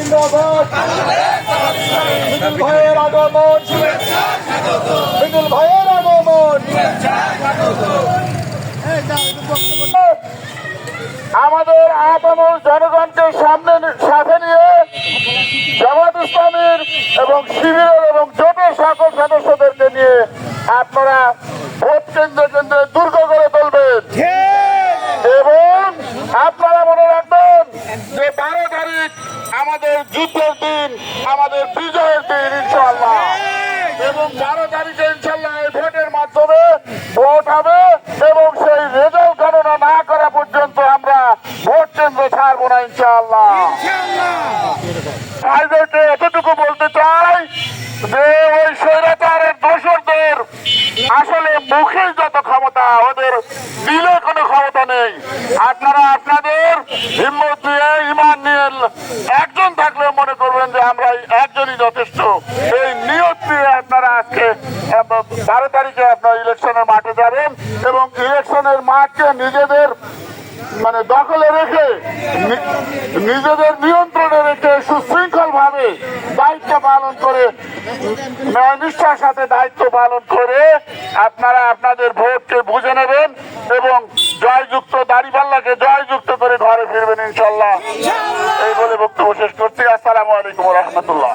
জিন্দাবাদ। মিদুল ভাইয়ের আগমন, মিদুল ভাইয়ের আগমন। আমাদের আপামর জনগণকে সাথে নিয়ে জামাত ইসলামীর এবং শিবিরের এবং জোটের সকল সদস্যদেরকে নিয়ে আপনারা ভোট কেন্দ্রে কেন্দ্রে দুর্গ করে তুলবেন এবং আপনারা মনে রাখবেন যে 12 তারিখ আমাদের যুদ্ধের দিন, আমাদের বিজয়ের দিন ইনশাআল্লাহ। এবং 12 তারিখে ইনশাআল্লাহ এই ভোটের মাধ্যমে ভোট হবে এবং সেই রেজাল্ট গণনা না করা পর্যন্ত আমরা ভোট কেন্দ্র ছাড়বো না ইনশাআল্লাহ। ভাইদেরকে এতটুকু বলতে চাই যে ওই স্বৈরাচারের দোসরদের আসলে মুখে যত ক্ষমতা, ওদের দিলে কোনো ক্ষমতা নেই। আপনারা আপনাদের হিম্মত দিয়ে ইমান নিয়ে একজন থাকলে মনে করবেন যে আমরা একজনই যথেষ্ট। এই নিয়ত দিয়ে আপনারা আজকে 12 তারিখে আপনারা ইলেকশনের মাঠে যাবেন এবং ইলেকশনের মাঠকে নিজেদের দখলে রেখে, নিজেদের নিয়ন্ত্রণে রেখে সুশৃঙ্খল ভাবে দায়িত্ব পালন করে, নিষ্ঠার সাথে দায়িত্ব পালন করে আপনারা আপনাদের ভোটকে বুঝে নেবেন এবং জয়যুক্ত দাঁড়িপাল্লাকে জয়যুক্ত করে ঘরে ফিরবেন ইনশাল্লাহ। এই বলে বক্তব্য শেষ করছি। আসসালামু আলাইকুম রহমতুল্লাহ।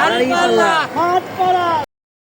Hari